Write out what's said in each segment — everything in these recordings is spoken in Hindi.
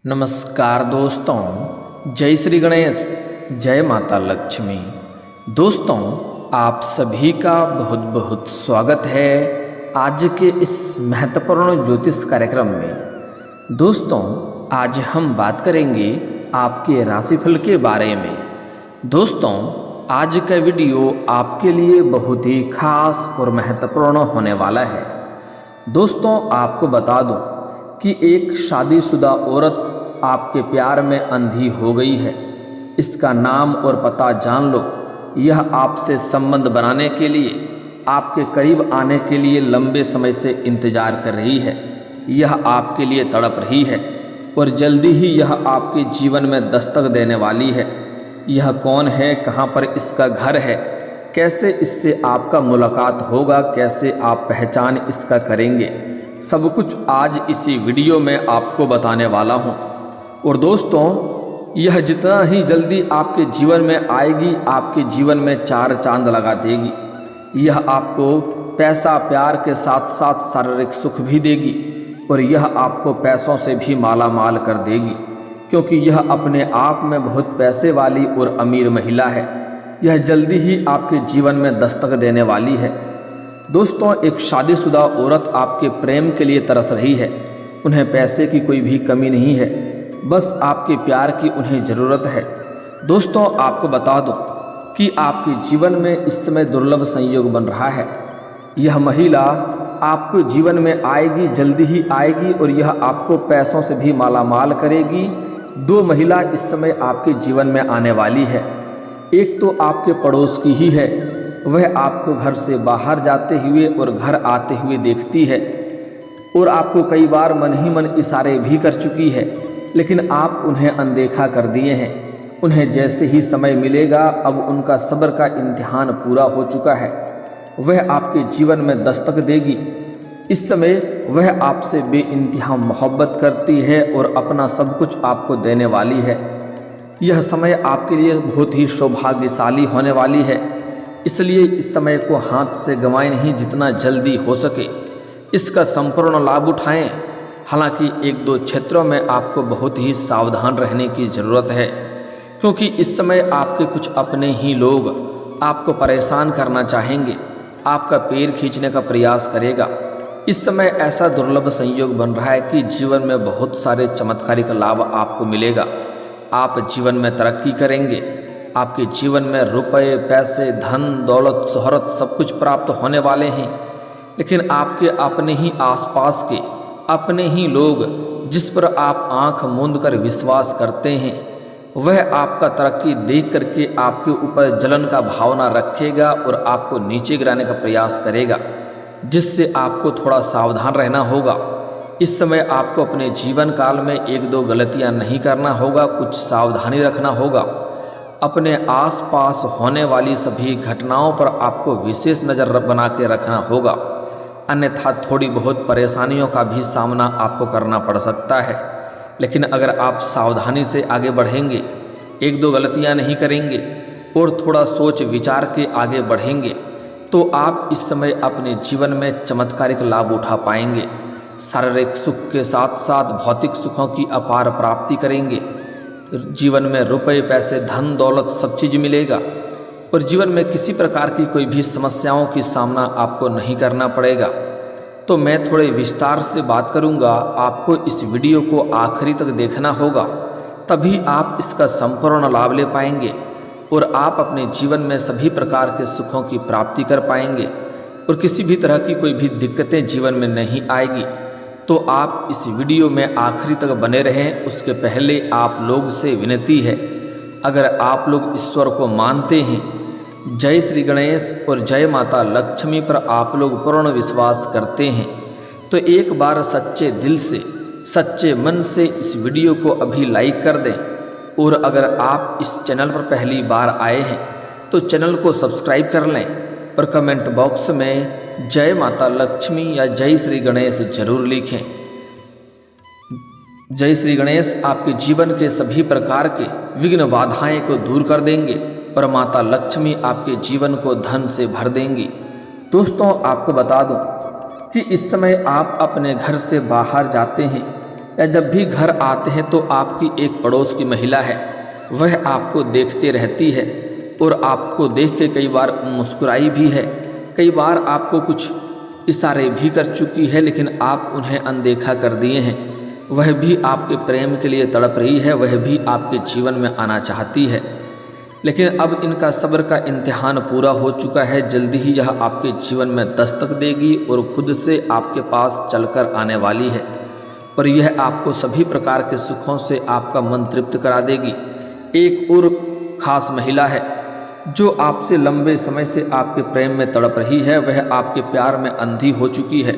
नमस्कार दोस्तों, जय श्री गणेश, जय माता लक्ष्मी। दोस्तों, आप सभी का बहुत बहुत स्वागत है आज के इस महत्वपूर्ण ज्योतिष कार्यक्रम में। दोस्तों, आज हम बात करेंगे आपके राशिफल के बारे में। दोस्तों, आज का वीडियो आपके लिए बहुत ही खास और महत्वपूर्ण होने वाला है। दोस्तों, आपको बता दूं कि एक शादीशुदा औरत आपके प्यार में अंधी हो गई है। इसका नाम और पता जान लो। यह आपसे संबंध बनाने के लिए, आपके करीब आने के लिए लंबे समय से इंतजार कर रही है। यह आपके लिए तड़प रही है और जल्दी ही यह आपके जीवन में दस्तक देने वाली है। यह कौन है, कहाँ पर इसका घर है, कैसे इससे आपका मुलाकात होगा, कैसे आप पहचान इसका करेंगे, सब कुछ आज इसी वीडियो में आपको बताने वाला हूँ। और दोस्तों, यह जितना ही जल्दी आपके जीवन में आएगी, आपके जीवन में चार चांद लगा देगी। यह आपको पैसा, प्यार के साथ साथ शारीरिक सुख भी देगी और यह आपको पैसों से भी माला माल कर देगी, क्योंकि यह अपने आप में बहुत पैसे वाली और अमीर महिला है। यह जल्दी ही आपके जीवन में दस्तक देने वाली है। दोस्तों, एक शादीशुदा औरत आपके प्रेम के लिए तरस रही है। उन्हें पैसे की कोई भी कमी नहीं है, बस आपके प्यार की उन्हें ज़रूरत है। दोस्तों, आपको बता दूं कि आपके जीवन में इस समय दुर्लभ संयोग बन रहा है। यह महिला आपके जीवन में आएगी, जल्दी ही आएगी और यह आपको पैसों से भी मालामाल करेगी। दो महिला इस समय आपके जीवन में आने वाली है। एक तो आपके पड़ोस की ही है, वह आपको घर से बाहर जाते हुए और घर आते हुए देखती है और आपको कई बार मन ही मन इशारे भी कर चुकी है, लेकिन आप उन्हें अनदेखा कर दिए हैं। उन्हें जैसे ही समय मिलेगा, अब उनका सब्र का इम्तिहान पूरा हो चुका है। वह आपके जीवन में दस्तक देगी। इस समय वह आपसे बेइंतहा मोहब्बत करती है और अपना सब कुछ आपको देने वाली है। यह समय आपके लिए बहुत ही सौभाग्यशाली होने वाली है, इसलिए इस समय को हाथ से गंवाएं नहीं। जितना जल्दी हो सके इसका संपूर्ण लाभ उठाएं। हालांकि एक दो क्षेत्रों में आपको बहुत ही सावधान रहने की ज़रूरत है, क्योंकि इस समय आपके कुछ अपने ही लोग आपको परेशान करना चाहेंगे, आपका पैर खींचने का प्रयास करेगा। इस समय ऐसा दुर्लभ संयोग बन रहा है कि जीवन में बहुत सारे चमत्कारिक लाभ आपको मिलेगा। आप जीवन में तरक्की करेंगे। आपके जीवन में रुपए, पैसे, धन, दौलत, शोहरत सब कुछ प्राप्त होने वाले हैं। लेकिन आपके अपने ही आसपास के अपने ही लोग, जिस पर आप आंख मूंद कर विश्वास करते हैं, वह आपका तरक्की देख करके आपके ऊपर जलन का भावना रखेगा और आपको नीचे गिराने का प्रयास करेगा, जिससे आपको थोड़ा सावधान रहना होगा। इस समय आपको अपने जीवन काल में एक दो गलतियां नहीं करना होगा, कुछ सावधानी रखना होगा। अपने आसपास होने वाली सभी घटनाओं पर आपको विशेष नज़र बना के रखना होगा, अन्यथा थोड़ी बहुत परेशानियों का भी सामना आपको करना पड़ सकता है। लेकिन अगर आप सावधानी से आगे बढ़ेंगे, एक दो गलतियां नहीं करेंगे और थोड़ा सोच विचार के आगे बढ़ेंगे, तो आप इस समय अपने जीवन में चमत्कारिक लाभ उठा पाएंगे। शारीरिक सुख के साथ साथ भौतिक सुखों की अपार प्राप्ति करेंगे। जीवन में रुपए, पैसे, धन, दौलत सब चीज़ मिलेगा और जीवन में किसी प्रकार की कोई भी समस्याओं की सामना आपको नहीं करना पड़ेगा। तो मैं थोड़े विस्तार से बात करूंगा। आपको इस वीडियो को आखिरी तक देखना होगा, तभी आप इसका संपूर्ण लाभ ले पाएंगे और आप अपने जीवन में सभी प्रकार के सुखों की प्राप्ति कर पाएंगे और किसी भी तरह की कोई भी दिक्कतें जीवन में नहीं आएगी। तो आप इस वीडियो में आखिरी तक बने रहें। उसके पहले आप लोग से विनती है, अगर आप लोग ईश्वर को मानते हैं, जय श्री गणेश और जय माता लक्ष्मी पर आप लोग पूर्ण विश्वास करते हैं, तो एक बार सच्चे दिल से, सच्चे मन से इस वीडियो को अभी लाइक कर दें। और अगर आप इस चैनल पर पहली बार आए हैं तो चैनल को सब्सक्राइब कर लें और कमेंट बॉक्स में जय माता लक्ष्मी या जय श्री गणेश जरूर लिखें। जय श्री गणेश आपके जीवन के सभी प्रकार के विघ्न बाधाएं को दूर कर देंगे और माता लक्ष्मी आपके जीवन को धन से भर देंगी। दोस्तों, आपको बता दूं कि इस समय आप अपने घर से बाहर जाते हैं या जब भी घर आते हैं तो आपकी एक पड़ोस की महिला है वह आपको देखते रहती है और आपको देख के कई बार मुस्कुराई भी है, कई बार आपको कुछ इशारे भी कर चुकी है, लेकिन आप उन्हें अनदेखा कर दिए हैं। वह भी आपके प्रेम के लिए तड़प रही है, वह भी आपके जीवन में आना चाहती है, लेकिन अब इनका सब्र का इम्तिहान पूरा हो चुका है। जल्दी ही यह आपके जीवन में दस्तक देगी और खुद से आपके पास चलकर आने वाली है और यह आपको सभी प्रकार के सुखों से आपका मन तृप्त करा देगी। एक और खास महिला है जो आपसे लंबे समय से आपके प्रेम में तड़प रही है, वह आपके प्यार में अंधी हो चुकी है।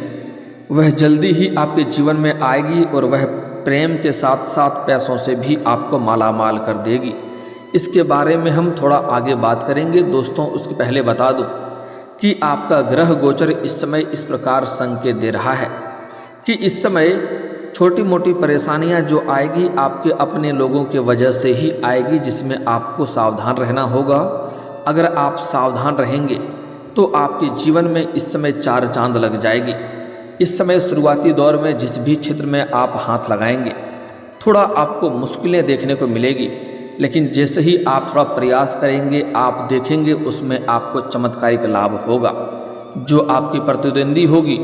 वह जल्दी ही आपके जीवन में आएगी और वह प्रेम के साथ साथ पैसों से भी आपको मालामाल कर देगी। इसके बारे में हम थोड़ा आगे बात करेंगे दोस्तों। उसके पहले बता दूं कि आपका ग्रह गोचर इस समय इस प्रकार संकेत दे रहा है कि इस समय छोटी मोटी परेशानियां जो आएगी आपके अपने लोगों के वजह से ही आएगी, जिसमें आपको सावधान रहना होगा। अगर आप सावधान रहेंगे तो आपके जीवन में इस समय चार चांद लग जाएगी। इस समय शुरुआती दौर में जिस भी क्षेत्र में आप हाथ लगाएंगे थोड़ा आपको मुश्किलें देखने को मिलेगी, लेकिन जैसे ही आप थोड़ा प्रयास करेंगे आप देखेंगे उसमें आपको चमत्कारिक लाभ होगा। जो आपकी प्रतिद्वंदी होगी,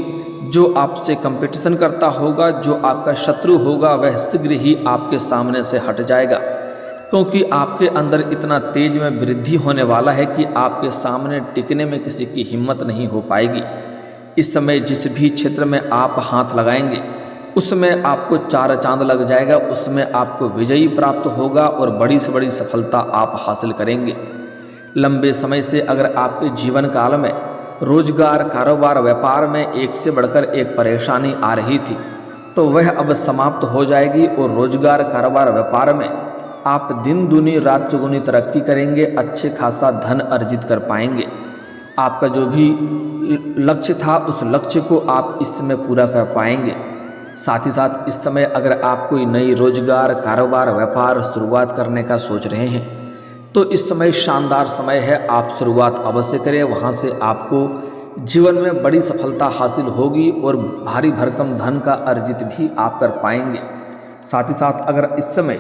जो आपसे कंपटीशन करता होगा, जो आपका शत्रु होगा, वह शीघ्र ही आपके सामने से हट जाएगा, क्योंकि आपके अंदर इतना तेज में वृद्धि होने वाला है कि आपके सामने टिकने में किसी की हिम्मत नहीं हो पाएगी। इस समय जिस भी क्षेत्र में आप हाथ लगाएंगे उसमें आपको चार चांद लग जाएगा, उसमें आपको विजयी प्राप्त होगा और बड़ी से बड़ी सफलता आप हासिल करेंगे। लंबे समय से अगर आपके जीवन काल में रोजगार, कारोबार, व्यापार में एक से बढ़कर एक परेशानी आ रही थी तो वह अब समाप्त हो जाएगी और रोजगार, कारोबार, व्यापार में आप दिन दूनी रात चौगुनी तरक्की करेंगे, अच्छे खासा धन अर्जित कर पाएंगे। आपका जो भी लक्ष्य था उस लक्ष्य को आप इस समय पूरा कर पाएंगे। साथ ही साथ इस समय अगर आप कोई नई रोजगार, कारोबार, व्यापार शुरुआत करने का सोच रहे हैं तो इस समय शानदार समय है, आप शुरुआत अवश्य करें। वहाँ से आपको जीवन में बड़ी सफलता हासिल होगी और भारी भरकम धन का अर्जित भी आप कर पाएंगे। साथ ही साथ अगर इस समय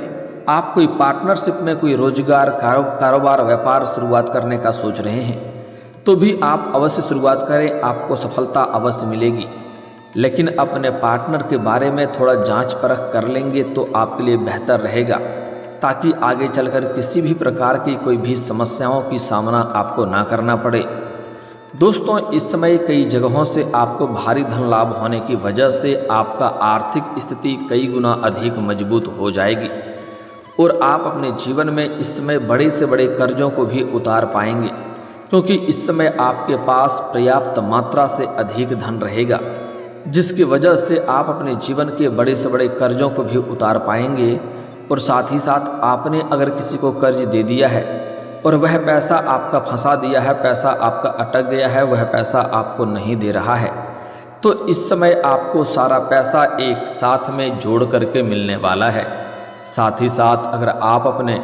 आप कोई पार्टनरशिप में कोई रोजगार, कारोबार, व्यापार शुरुआत करने का सोच रहे हैं तो भी आप अवश्य शुरुआत करें, आपको सफलता अवश्य मिलेगी। लेकिन अपने पार्टनर के बारे में थोड़ा जांच परख कर लेंगे तो आपके लिए बेहतर रहेगा, ताकि आगे चलकर किसी भी प्रकार की कोई भी समस्याओं की सामना आपको ना करना पड़े। दोस्तों, इस समय कई जगहों से आपको भारी धन लाभ होने की वजह से आपका आर्थिक स्थिति कई गुना अधिक मजबूत हो जाएगी और आप अपने जीवन में इस समय बड़े से बड़े कर्जों को भी उतार पाएंगे, क्योंकि इस समय आपके पास पर्याप्त मात्रा से अधिक धन रहेगा, जिसकी वजह से आप अपने जीवन के बड़े से बड़े कर्जों को भी उतार पाएंगे। और साथ ही साथ आपने अगर किसी को कर्ज दे दिया है और वह पैसा आपका फंसा दिया है, पैसा आपका अटक गया है, वह पैसा आपको नहीं दे रहा है, तो इस समय आपको सारा पैसा एक साथ में जोड़ करके मिलने वाला है। साथ ही साथ अगर आप अपने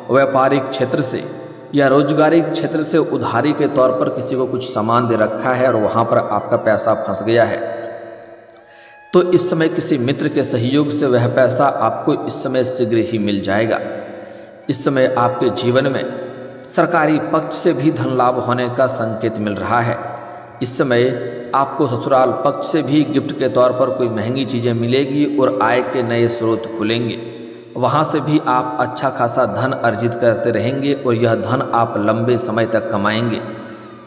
व्यापारिक क्षेत्र से या रोजगारिक क्षेत्र से उधारी के तौर पर किसी को कुछ सामान दे रखा है और वहाँ पर आपका पैसा फंस गया है तो इस समय किसी मित्र के सहयोग से वह पैसा आपको इस समय शीघ्र ही मिल जाएगा। इस समय आपके जीवन में सरकारी पक्ष से भी धन लाभ होने का संकेत मिल रहा है। इस समय आपको ससुराल पक्ष से भी गिफ्ट के तौर पर कोई महंगी चीज़ें मिलेगी और आय के नए स्रोत खुलेंगे, वहाँ से भी आप अच्छा खासा धन अर्जित करते रहेंगे और यह धन आप लंबे समय तक कमाएंगे,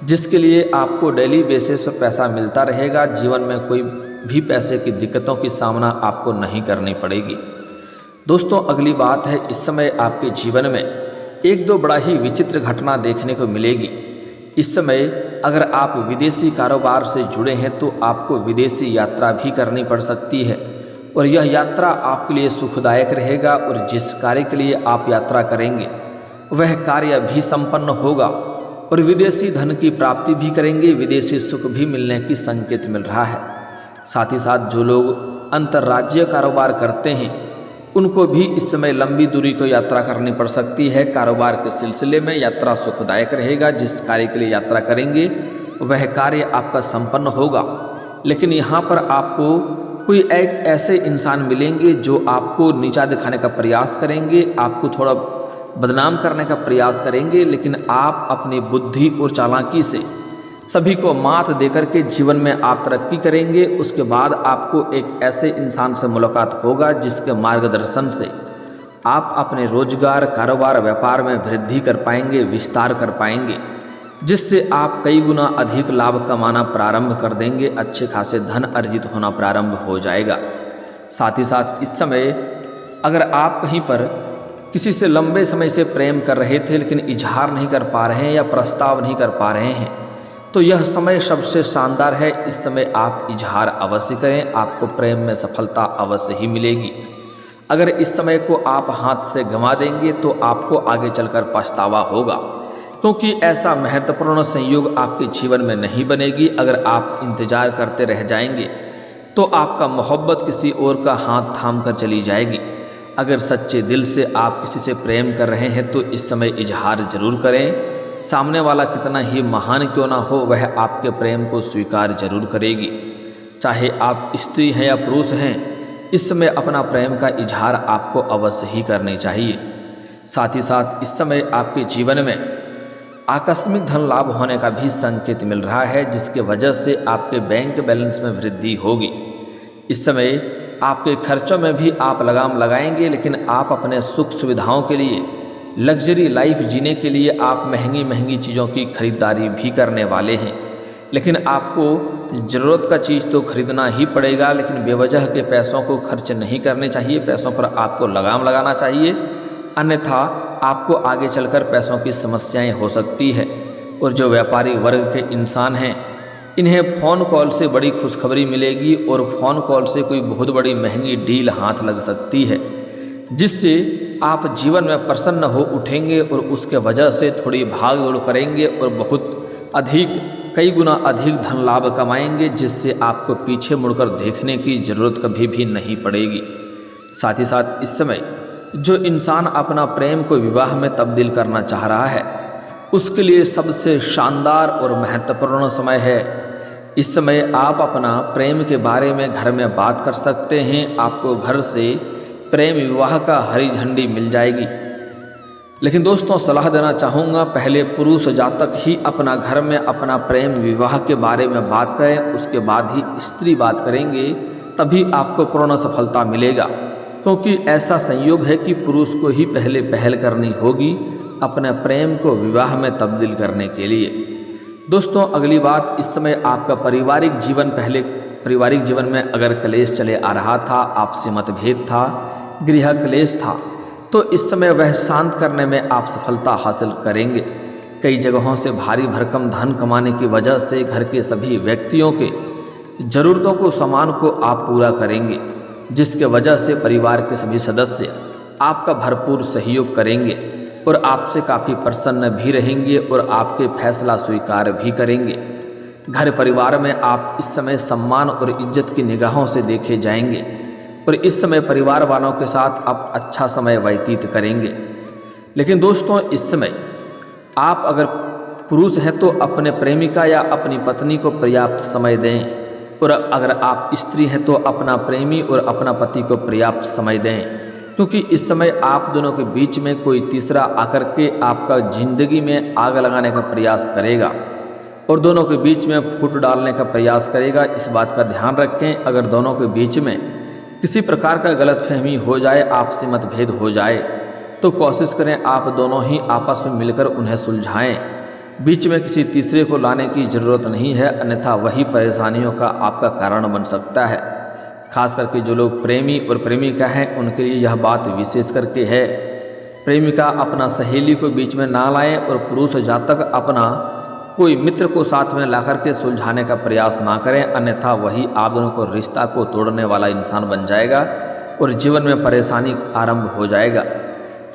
जिसके लिए आपको डेली बेसिस पर पैसा मिलता रहेगा। जीवन में कोई भी पैसे की दिक्कतों की सामना आपको नहीं करनी पड़ेगी। दोस्तों, अगली बात है, इस समय आपके जीवन में एक दो बड़ा ही विचित्र घटना देखने को मिलेगी। इस समय अगर आप विदेशी कारोबार से जुड़े हैं तो आपको विदेशी यात्रा भी करनी पड़ सकती है और यह यात्रा आपके लिए सुखदायक रहेगा और जिस कार्य के लिए आप यात्रा करेंगे वह कार्य भी संपन्न होगा और विदेशी धन की प्राप्ति भी करेंगे, विदेशी सुख भी मिलने की संकेत मिल रहा है। साथ ही साथ जो लोग अंतर्राज्यीय कारोबार करते हैं उनको भी इस समय लंबी दूरी को यात्रा करनी पड़ सकती है। कारोबार के सिलसिले में यात्रा सुखदायक रहेगा, जिस कार्य के लिए यात्रा करेंगे वह कार्य आपका संपन्न होगा, लेकिन यहाँ पर आपको कोई एक ऐसे इंसान मिलेंगे जो आपको नीचा दिखाने का प्रयास करेंगे, आपको थोड़ा बदनाम करने का प्रयास करेंगे, लेकिन आप अपनी बुद्धि और चालाकी से सभी को मात देकर के जीवन में आप तरक्की करेंगे। उसके बाद आपको एक ऐसे इंसान से मुलाकात होगा जिसके मार्गदर्शन से आप अपने रोजगार, कारोबार, व्यापार में वृद्धि कर पाएंगे, विस्तार कर पाएंगे, जिससे आप कई गुना अधिक लाभ कमाना प्रारंभ कर देंगे। अच्छे खासे धन अर्जित होना प्रारंभ हो जाएगा। साथ ही साथ इस समय अगर आप कहीं पर किसी से लंबे समय से प्रेम कर रहे थे लेकिन इजहार नहीं कर पा रहे हैं या प्रस्ताव नहीं कर पा रहे हैं, तो यह समय सबसे शानदार है। इस समय आप इजहार अवश्य करें, आपको प्रेम में सफलता अवश्य ही मिलेगी। अगर इस समय को आप हाथ से गंवा देंगे तो आपको आगे चलकर पछतावा होगा, क्योंकि ऐसा महत्वपूर्ण संयोग आपके जीवन में नहीं बनेगी। अगर आप इंतजार करते रह जाएंगे तो आपका मोहब्बत किसी और का हाथ थाम कर चली जाएगी। अगर सच्चे दिल से आप किसी से प्रेम कर रहे हैं तो इस समय इजहार जरूर करें। सामने वाला कितना ही महान क्यों ना हो, वह आपके प्रेम को स्वीकार जरूर करेगी। चाहे आप स्त्री हैं या पुरुष हैं, इस समय अपना प्रेम का इजहार आपको अवश्य ही करनी चाहिए। साथ ही साथ इस समय आपके जीवन में आकस्मिक धन लाभ होने का भी संकेत मिल रहा है, जिसके वजह से आपके बैंक बैलेंस में वृद्धि होगी। इस समय आपके खर्चों में भी आप लगाम लगाएंगे, लेकिन आप अपने सुख सुविधाओं के लिए, लग्जरी लाइफ जीने के लिए आप महंगी महंगी चीज़ों की खरीदारी भी करने वाले हैं। लेकिन आपको ज़रूरत का चीज़ तो खरीदना ही पड़ेगा, लेकिन बेवजह के पैसों को खर्च नहीं करने चाहिए। पैसों पर आपको लगाम लगाना चाहिए, अन्यथा आपको आगे चलकर पैसों की समस्याएं हो सकती है। और जो व्यापारी वर्ग के इंसान हैं, इन्हें फ़ोन कॉल से बड़ी खुशखबरी मिलेगी और फ़ोन कॉल से कोई बहुत बड़ी महंगी डील हाथ लग सकती है, जिससे आप जीवन में प्रसन्न हो उठेंगे और उसके वजह से थोड़ी भाग दौड़ करेंगे और बहुत अधिक, कई गुना अधिक धन लाभ कमाएंगे, जिससे आपको पीछे मुड़कर देखने की ज़रूरत कभी भी नहीं पड़ेगी। साथ ही साथ इस समय जो इंसान अपना प्रेम को विवाह में तब्दील करना चाह रहा है, उसके लिए सबसे शानदार और महत्वपूर्ण समय है। इस समय आप अपना प्रेम के बारे में घर में बात कर सकते हैं। आपको घर से प्रेम विवाह का हरी झंडी मिल जाएगी। लेकिन दोस्तों, सलाह देना चाहूँगा, पहले पुरुष जातक ही अपना घर में अपना प्रेम विवाह के बारे में बात करें, उसके बाद ही स्त्री बात करेंगे, तभी आपको पूर्ण सफलता मिलेगा। क्योंकि ऐसा संयोग है कि पुरुष को ही पहले पहल करनी होगी अपने प्रेम को विवाह में तब्दील करने के लिए। दोस्तों, अगली बात, इस समय आपका पारिवारिक जीवन, पहले पारिवारिक जीवन में अगर क्लेश चले आ रहा था, आपसी मतभेद था, गृह क्लेश था, तो इस समय वह शांत करने में आप सफलता हासिल करेंगे। कई जगहों से भारी भरकम धन कमाने की वजह से घर के सभी व्यक्तियों के ज़रूरतों को, सामान को आप पूरा करेंगे, जिसके वजह से परिवार के सभी सदस्य आपका भरपूर सहयोग करेंगे और आपसे काफ़ी प्रसन्न भी रहेंगे और आपके फैसला स्वीकार भी करेंगे। घर परिवार में आप इस समय सम्मान और इज्जत की निगाहों से देखे जाएंगे और इस समय परिवार वालों के साथ आप अच्छा समय व्यतीत करेंगे। लेकिन दोस्तों, इस समय आप अगर पुरुष हैं तो अपने प्रेमिका या अपनी पत्नी को पर्याप्त समय दें, और अगर आप स्त्री हैं तो अपना प्रेमी और अपना पति को पर्याप्त समय दें, क्योंकि इस समय आप दोनों के बीच में कोई तीसरा आकर के आपका जिंदगी में आग लगाने का प्रयास करेगा और दोनों के बीच में फूट डालने का प्रयास करेगा। इस बात का ध्यान रखें, अगर दोनों के बीच में किसी प्रकार का गलतफहमी हो जाए, आपसी मतभेद हो जाए, तो कोशिश करें आप दोनों ही आपस में मिलकर उन्हें सुलझाएं। बीच में किसी तीसरे को लाने की ज़रूरत नहीं है, अन्यथा वही परेशानियों का आपका कारण बन सकता है। खास करके जो लोग प्रेमी और प्रेमिका हैं, उनके लिए यह बात विशेष करके है। प्रेमिका अपना सहेली को बीच में ना लाएं और पुरुष जातक अपना कोई मित्र को साथ में लाकर के सुलझाने का प्रयास ना करें, अन्यथा वही आप दोनों को रिश्ता को तोड़ने वाला इंसान बन जाएगा और जीवन में परेशानी आरंभ हो जाएगा।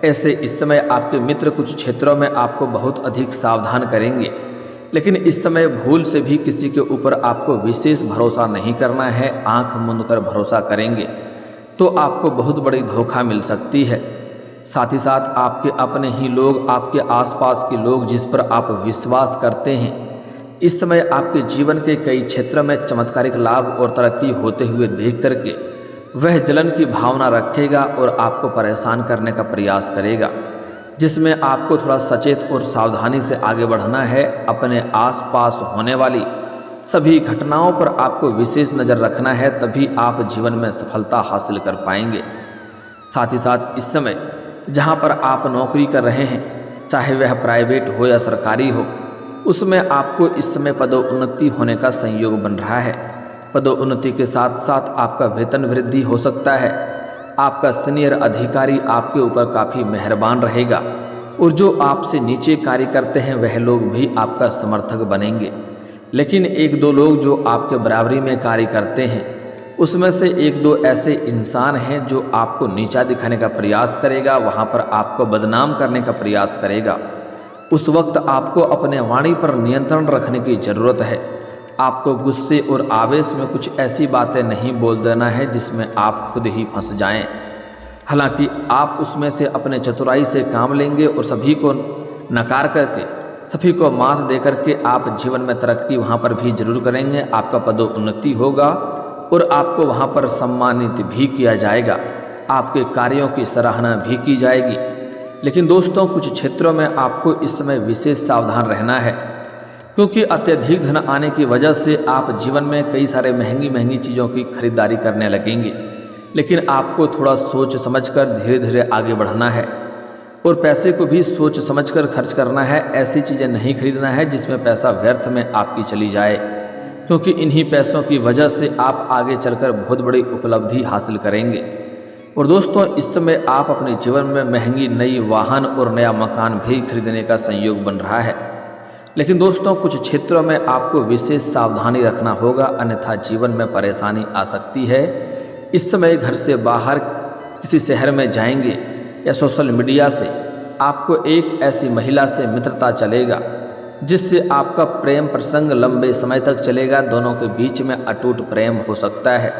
ऐसे इस समय आपके मित्र कुछ क्षेत्रों में आपको बहुत अधिक सावधान करेंगे, लेकिन इस समय भूल से भी किसी के ऊपर आपको विशेष भरोसा नहीं करना है। आंख मूंद कर भरोसा करेंगे तो आपको बहुत बड़ी धोखा मिल सकती है। साथ ही साथ आपके अपने ही लोग, आपके आसपास के लोग जिस पर आप विश्वास करते हैं, इस समय आपके जीवन के कई क्षेत्रों में चमत्कारिक लाभ और तरक्की होते हुए देख करके वह जलन की भावना रखेगा और आपको परेशान करने का प्रयास करेगा, जिसमें आपको थोड़ा सचेत और सावधानी से आगे बढ़ना है। अपने आसपास होने वाली सभी घटनाओं पर आपको विशेष नज़र रखना है, तभी आप जीवन में सफलता हासिल कर पाएंगे। साथ ही साथ इस समय जहां पर आप नौकरी कर रहे हैं, चाहे वह प्राइवेट हो या सरकारी हो, उसमें आपको इस समय पदोन्नति होने का संयोग बन रहा है। पदोन्नति के साथ साथ आपका वेतन वृद्धि हो सकता है। आपका सीनियर अधिकारी आपके ऊपर काफ़ी मेहरबान रहेगा और जो आपसे नीचे कार्य करते हैं वह लोग भी आपका समर्थक बनेंगे। लेकिन एक दो लोग जो आपके बराबरी में कार्य करते हैं, उसमें से एक दो ऐसे इंसान हैं जो आपको नीचा दिखाने का प्रयास करेगा, वहाँ पर आपको बदनाम करने का प्रयास करेगा। उस वक्त आपको अपने वाणी पर नियंत्रण रखने की ज़रूरत है। आपको गुस्से और आवेश में कुछ ऐसी बातें नहीं बोल देना है जिसमें आप खुद ही फंस जाएं। हालांकि आप उसमें से अपने चतुराई से काम लेंगे और सभी को नकार करके, सभी को मात दे करके आप जीवन में तरक्की वहाँ पर भी जरूर करेंगे। आपका पदोन्नति होगा और आपको वहाँ पर सम्मानित भी किया जाएगा। आपके कार्यों की सराहना भी की जाएगी। लेकिन दोस्तों, कुछ क्षेत्रों में आपको इस समय विशेष सावधान रहना है, क्योंकि अत्यधिक धन आने की वजह से आप जीवन में कई सारे महंगी महंगी चीज़ों की खरीदारी करने लगेंगे। लेकिन आपको थोड़ा सोच समझकर धीरे धीरे आगे बढ़ना है और पैसे को भी सोच समझकर खर्च करना है। ऐसी चीज़ें नहीं खरीदना है जिसमें पैसा व्यर्थ में आपकी चली जाए, क्योंकि इन्हीं पैसों की वजह से आप आगे चलकर बहुत बड़ी उपलब्धि हासिल करेंगे। और दोस्तों, इस समय आप अपने जीवन में महंगी नई वाहन और नया मकान भी खरीदने का संयोग बन रहा है। लेकिन दोस्तों, कुछ क्षेत्रों में आपको विशेष सावधानी रखना होगा, अन्यथा जीवन में परेशानी आ सकती है। इस समय घर से बाहर किसी शहर में जाएंगे या सोशल मीडिया से आपको एक ऐसी महिला से मित्रता चलेगा जिससे आपका प्रेम प्रसंग लंबे समय तक चलेगा। दोनों के बीच में अटूट प्रेम हो सकता है।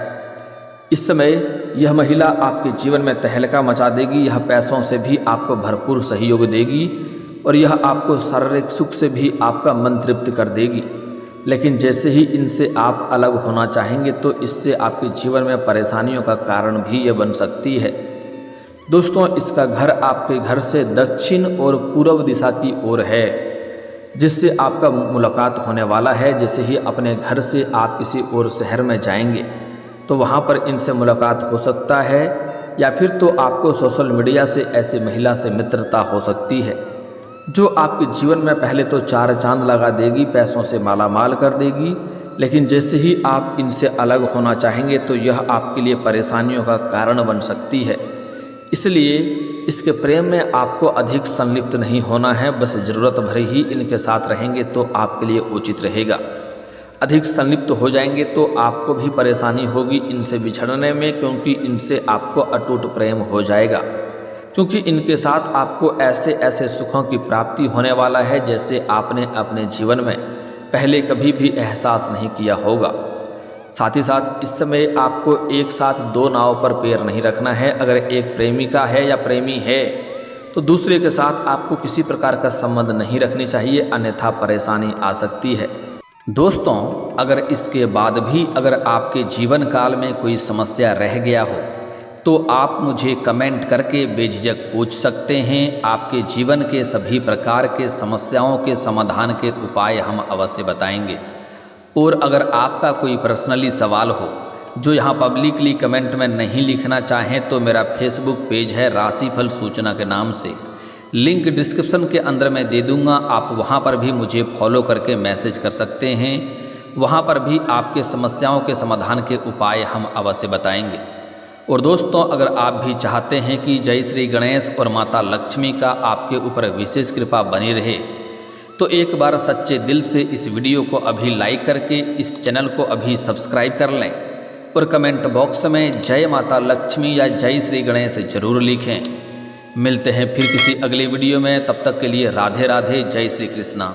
इस समय यह महिला आपके जीवन में तहलका मचा देगी। यह पैसों से भी आपको भरपूर सहयोग देगी और यह आपको शारीरिक सुख से भी आपका मन तृप्त कर देगी। लेकिन जैसे ही इनसे आप अलग होना चाहेंगे तो इससे आपके जीवन में परेशानियों का कारण भी ये बन सकती है। दोस्तों, इसका घर आपके घर से दक्षिण और पूर्व दिशा की ओर है, जिससे आपका मुलाकात होने वाला है। जैसे ही अपने घर से आप किसी और शहर में जाएंगे तो वहाँ पर इनसे मुलाकात हो सकता है, या फिर तो आपको सोशल मीडिया से ऐसी महिला से मित्रता हो सकती है जो आपके जीवन में पहले तो चार चांद लगा देगी, पैसों से मालामाल कर देगी। लेकिन जैसे ही आप इनसे अलग होना चाहेंगे तो यह आपके लिए परेशानियों का कारण बन सकती है। इसलिए इसके प्रेम में आपको अधिक संलिप्त नहीं होना है, बस ज़रूरत भर ही इनके साथ रहेंगे तो आपके लिए उचित रहेगा। अधिक संलिप्त हो जाएंगे तो आपको भी परेशानी होगी इनसे बिछड़ने में, क्योंकि इनसे आपको अटूट प्रेम हो जाएगा। क्योंकि इनके साथ आपको ऐसे ऐसे सुखों की प्राप्ति होने वाला है जैसे आपने अपने जीवन में पहले कभी भी एहसास नहीं किया होगा। साथ ही साथ इस समय आपको एक साथ दो नाव पर पैर नहीं रखना है। अगर एक प्रेमिका है या प्रेमी है तो दूसरे के साथ आपको किसी प्रकार का संबंध नहीं रखनी चाहिए, अन्यथा परेशानी आ सकती है। दोस्तों, अगर इसके बाद भी अगर आपके जीवन काल में कोई समस्या रह गया हो तो आप मुझे कमेंट करके बेझिझक पूछ सकते हैं। आपके जीवन के सभी प्रकार के समस्याओं के समाधान के उपाय हम अवश्य बताएंगे। और अगर आपका कोई पर्सनली सवाल हो जो यहाँ पब्लिकली कमेंट में नहीं लिखना चाहें तो मेरा फेसबुक पेज है राशिफल सूचना के नाम से, लिंक डिस्क्रिप्शन के अंदर मैं दे दूंगा। आप वहाँ पर भी मुझे फॉलो करके मैसेज कर सकते हैं। वहाँ पर भी आपके समस्याओं के समाधान के उपाय हम अवश्य बताएंगे। और दोस्तों, अगर आप भी चाहते हैं कि जय श्री गणेश और माता लक्ष्मी का आपके ऊपर विशेष कृपा बनी रहे तो एक बार सच्चे दिल से इस वीडियो को अभी लाइक करके इस चैनल को अभी सब्सक्राइब कर लें और कमेंट बॉक्स में जय माता लक्ष्मी या जय श्री गणेश जरूर लिखें। मिलते हैं फिर किसी अगली वीडियो में, तब तक के लिए राधे राधे, जय श्री कृष्णा।